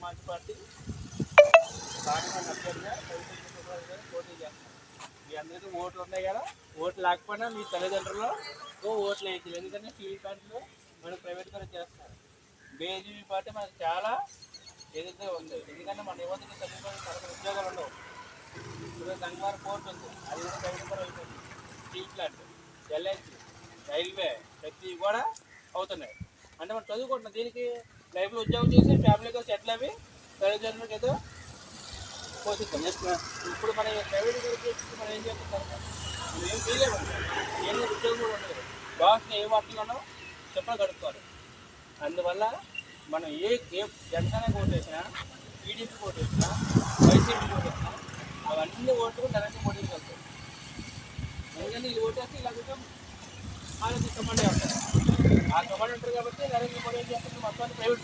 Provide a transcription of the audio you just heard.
Samaj party parliament అభ్యర్థిగా పోటీ చేస్తాను. మీ అందరికీ ఓట్లు ఉన్నాయి కదా, ఓట్లు లేకపోయినా మీ తల్లిదండ్రులు ఓట్లు వేయించాలి. ఎందుకంటే టీవీ పార్టీలో మనకు ప్రైవేట్ కూడా చేస్తారు. బీజేపీ పార్టీ మనకు చాలా ఏదైతే ఉంది. ఎందుకంటే మన యువతకి తల్లిదండ్రులు ఉద్యోగాలు ఉండవు. ఇప్పుడు గంగవారం పోర్ట్ ఉంది, అది కూడా ప్రైవేట్ కూడా అయిపోయింది. స్టీల్ ప్లాంట్, ఎల్ఐసి, రైల్వే ప్రతి కూడా అవుతున్నాయి. అంటే మనం చదువుకుంటున్నాం, దీనికి లైఫ్లో ఉద్యోగం చేసి ఫ్యామిలీగా సెటిల్ అవి తల్లిదండ్రులకు ఏదో పోషిస్తాం. ఇప్పుడు మన ప్రైవేట్ ఉద్యోగం మనం ఏం చేస్తాం, మనం ఏం చేయలేము. ఏం ఉద్యోగం కూడా ఉండదు. బాస్ని ఏ వాటిలోనో చెప్పలు గడుపుతారు. అందువల్ల మనం ఏ జనసేన ఓటేసినా, టీడీపీ ఓటేసినా, వైసీపీ ఓటేసినా అవన్నీ ఓట్లు నరేంద్ర మోడీకి వెళ్తాయి. ఎందుకంటే ఈ ఓటేసి ఇలా కొంచెం వాళ్ళకి కమాండే ఉంటారు. ఆ కమాండ్ ఉంటారు కాబట్టి నరేంద్ర మోడీ ఏం చేస్తారు, మొత్తాన్ని ప్రైవేట్